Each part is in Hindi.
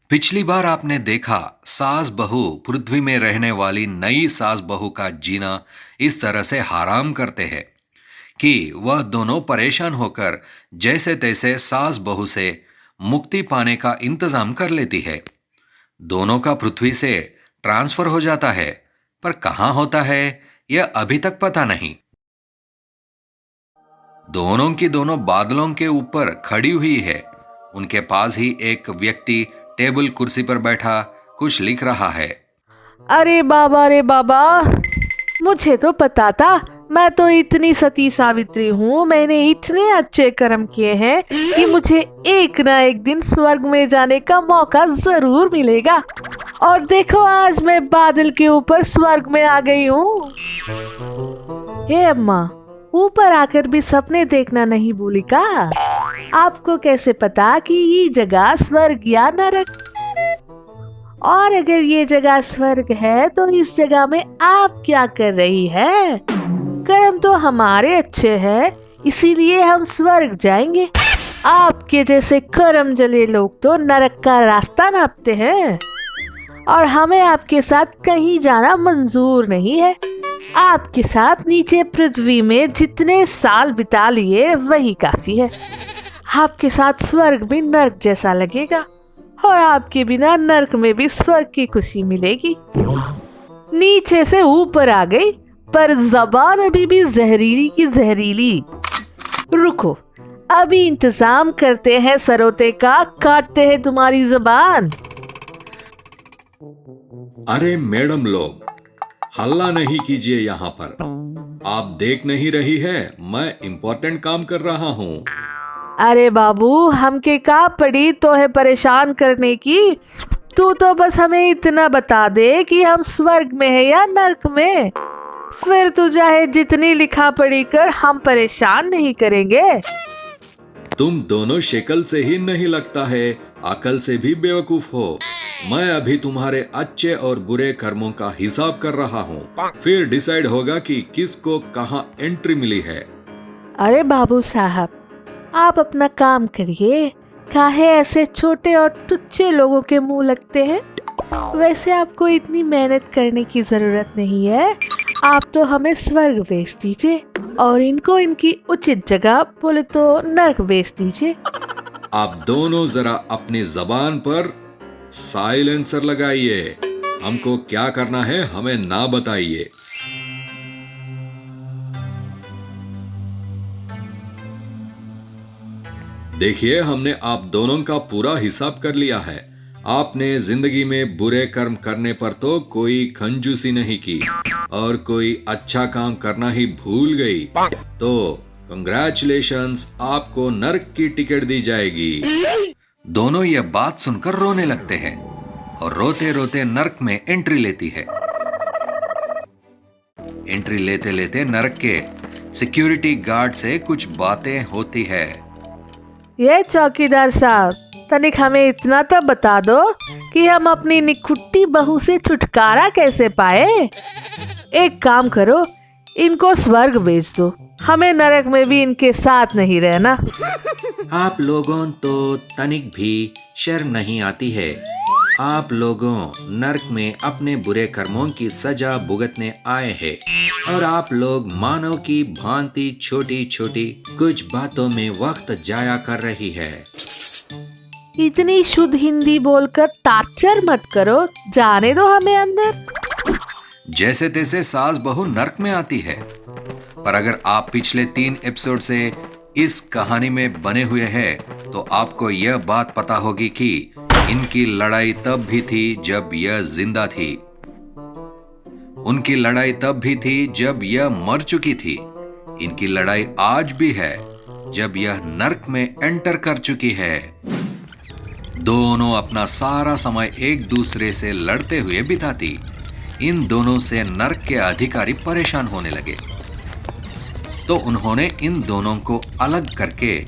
पिछली बार आपने देखा सास बहू पृथ्वी में रहने वाली नई सास बहू का जीना इस तरह से हराम करते हैं कि वह दोनों परेशान होकर जैसे तैसे सास बहू से मुक्ति पाने का इंतजाम कर लेती है। दोनों का पृथ्वी से ट्रांसफर हो जाता है, पर कहाँ होता है यह अभी तक पता नहीं। दोनों की दोनों बादलों के ऊपर खड़ी हुई है। उनके पास ही एक व्यक्ति टेबल कुर्सी पर बैठा कुछ लिख रहा है। अरे बाबा, मुझे तो पता था। मैं तो इतनी सती सावित्री हूँ, मैंने इतने अच्छे कर्म किए हैं कि मुझे एक ना एक दिन स्वर्ग में जाने का मौका जरूर मिलेगा। और देखो, आज मैं बादल के ऊपर स्वर्ग में आ गई हूँ। हे अम्मा, ऊपर आकर भी सपने देखना नहीं भूली का? आपको कैसे पता कि ये जगह स्वर्ग या नरक? और अगर ये जगह स्वर्ग है तो इस जगह में आप क्या कर रही है? कर्म तो हमारे अच्छे हैं, इसीलिए हम स्वर्ग जाएंगे। आपके जैसे कर्म जले लोग तो नरक का रास्ता नापते हैं, और हमें आपके साथ कहीं जाना मंजूर नहीं है। आपके साथ नीचे पृथ्वी में जितने साल बिता लिए वही काफी है। आपके साथ स्वर्ग भी नर्क जैसा लगेगा, और आपके बिना नर्क में भी स्वर्ग की खुशी मिलेगी। नीचे से ऊपर आ गई, पर जबान अभी भी जहरीली की जहरीली। रुको, अभी इंतजाम करते हैं सरोते का, काटते हैं तुम्हारी जबान। अरे मैडम लोग, हल्ला नहीं कीजिए यहाँ पर। आप देख नहीं रही है मैं इम्पोर्टेंट काम कर रहा हूँ। अरे बाबू, हमके का पड़ी तो है परेशान करने की? तू तो बस हमें इतना बता दे कि हम स्वर्ग में है या नर्क में, फिर तू चाहे जितनी लिखा पढ़ी कर, हम परेशान नहीं करेंगे। तुम दोनों शक्ल से ही नहीं लगता है अकल से भी बेवकूफ हो। मैं अभी तुम्हारे अच्छे और बुरे कर्मों का हिसाब कर रहा हूँ, फिर डिसाइड होगा कि किसको कहाँ एंट्री मिली है। अरे बाबू साहब, आप अपना काम करिए। काहे ऐसे छोटे और टुच्चे लोगों के मुंह लगते हैं? वैसे आपको इतनी मेहनत करने की जरूरत नहीं है। आप तो हमें स्वर्ग भेज दीजिए, और इनको इनकी उचित जगह बोले तो नर्क भेज दीजिए। आप दोनों जरा अपनी जबान पर साइलेंसर लगाइए। हमको क्या करना है हमें ना बताइए। देखिए, हमने आप दोनों का पूरा हिसाब कर लिया है। आपने जिंदगी में बुरे कर्म करने पर तो कोई कंजूसी नहीं की, और कोई अच्छा काम करना ही भूल गई। तो कंग्रेचुलेशंस, आपको नर्क की टिकट दी जाएगी। दोनों ये बात सुनकर रोने लगते हैं, और रोते रोते नर्क में एंट्री लेती है। एंट्री लेते लेते नर्क के सिक्योरिटी गार्ड से कुछ बातें होती है। ये चौकीदार साहब, तनिक हमें इतना तो बता दो कि हम अपनी निकुट्टी बहू से छुटकारा कैसे पाए। एक काम करो, इनको स्वर्ग भेज दो, हमें नरक में भी इनके साथ नहीं रहना। आप लोगों तो तनिक भी शर्म नहीं आती है। आप लोगों नर्क में अपने बुरे कर्मों की सजा भुगतने आए हैं, और आप लोग मानव की भांति छोटी छोटी कुछ बातों में वक्त जाया कर रही है। इतनी शुद्ध हिंदी बोलकर टार्चर मत करो, जाने दो हमें अंदर। जैसे तैसे सास बहू नर्क में आती है, पर अगर आप पिछले 3 एपिसोड से इस कहानी में बने हुए हैं तो आपको यह बात पता होगी कि इनकी लड़ाई तब भी थी जब यह जिंदा थी। उनकी लड़ाई तब भी थी जब यह मर चुकी थी। इनकी लड़ाई आज भी है जब यह नर्क में एंटर कर चुकी है। दोनों अपना सारा समय एक दूसरे से लड़ते हुए बिताती। इन दोनों से नर्क के अधिकारी परेशान होने लगे, तो उन्होंने इन दोनों को अलग करके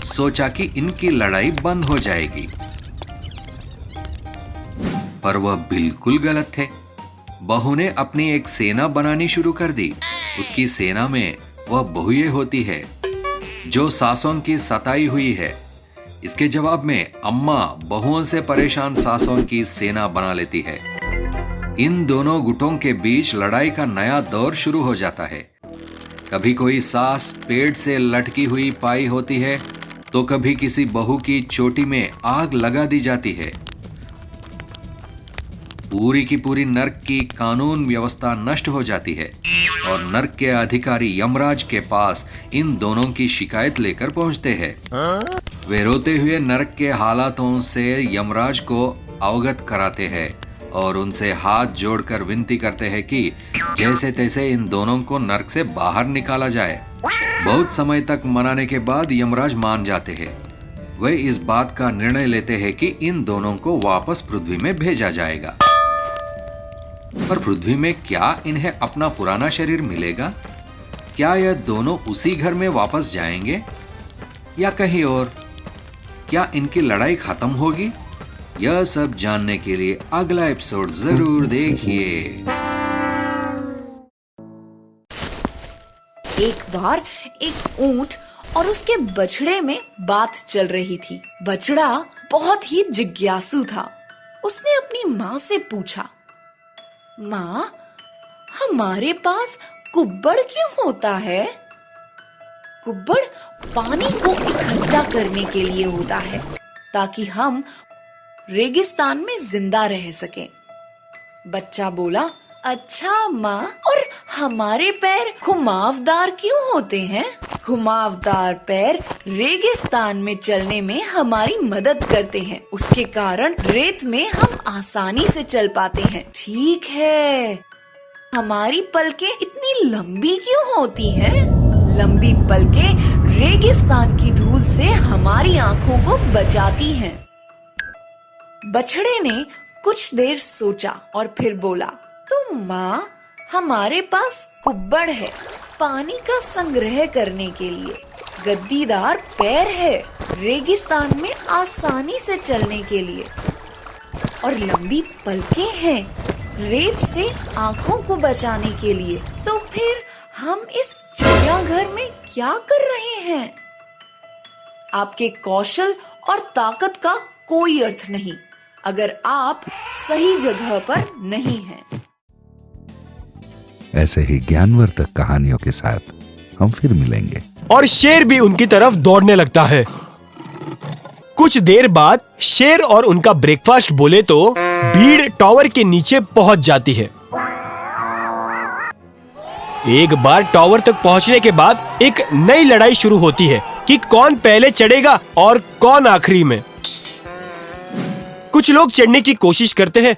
सोचा कि इनकी लड़ाई बंद हो जाएगी। पर वह बिल्कुल गलत थे। बहू ने अपनी एक सेना बनानी शुरू कर दी। उसकी सेना में वह बहुएं होती है जो सासों की सताई हुई है। इसके जवाब में अम्मा बहुओं से परेशान सासों की सेना बना लेती है। इन दोनों गुटों के बीच लड़ाई का नया दौर शुरू हो जाता है। कभी कोई सास पेड़ से लटकी हुई पाई होती है तो कभी किसी बहू की चोटी में आग लगा दी जाती है। पूरी की पूरी नर्क की कानून व्यवस्था नष्ट हो जाती है और नर्क के अधिकारी यमराज के पास इन दोनों की शिकायत लेकर पहुंचते हैं। वे रोते हुए नर्क के हालातों से यमराज को अवगत कराते हैं और उनसे हाथ जोड़कर विनती करते हैं कि जैसे तैसे इन दोनों को नर्क से बाहर निकाला जाए। बहुत समय तक मनाने के बाद यमराज मान जाते हैं। वे इस बात का निर्णय लेते हैं कि इन दोनों को वापस पृथ्वी में भेजा जाएगा। पर पृथ्वी में क्या इन्हें अपना पुराना शरीर मिलेगा? क्या यह दोनों उसी घर में वापस जाएंगे या कहीं और? क्या इनकी लड़ाई खत्म होगी? यह सब जानने के लिए अगला एपिसोड जरूर देखिए। एक बार एक ऊंट और उसके बछड़े में बात चल रही थी। बछड़ा बहुत ही जिज्ञासु था। उसने अपनी माँ से पूछा, माँ, हमारे पास कुब्बड़ क्यों होता है? कुब्बड़ पानी को इकट्ठा करने के लिए होता है ताकि हम रेगिस्तान में जिंदा रह सकें। बच्चा बोला, अच्छा माँ, और हमारे पैर घुमावदार क्यों होते हैं? घुमावदार पैर रेगिस्तान में चलने में हमारी मदद करते हैं। उसके कारण रेत में हम आसानी से चल पाते हैं। ठीक है, हमारी पलकें इतनी लंबी क्यों होती हैं? लंबी पलकें रेगिस्तान की धूल से हमारी आँखों को बचाती हैं। बछड़े ने कुछ देर सोचा और फिर बोला, तो माँ, हमारे पास कुब्बड़ है पानी का संग्रह करने के लिए, गद्दीदार पैर है रेगिस्तान में आसानी से चलने के लिए, और लंबी पलकें हैं रेत से आँखों को बचाने के लिए। तो फिर हम इस चिड़ियाघर में क्या कर रहे हैं? आपके कौशल और ताकत का कोई अर्थ नहीं अगर आप सही जगह पर नहीं हैं। ऐसे ही ज्ञानवर्धक कहानियों के साथ हम फिर मिलेंगे। और शेर भी उनकी तरफ दौड़ने लगता है। कुछ देर बाद शेर और उनका ब्रेकफास्ट बोले तो भीड़ टावर के नीचे पहुंच जाती है। एक बार टावर तक पहुंचने के बाद एक नई लड़ाई शुरू होती है कि कौन पहले चढ़ेगा और कौन आखिरी में। कुछ लोग चढ़ने की कोशिश करते हैं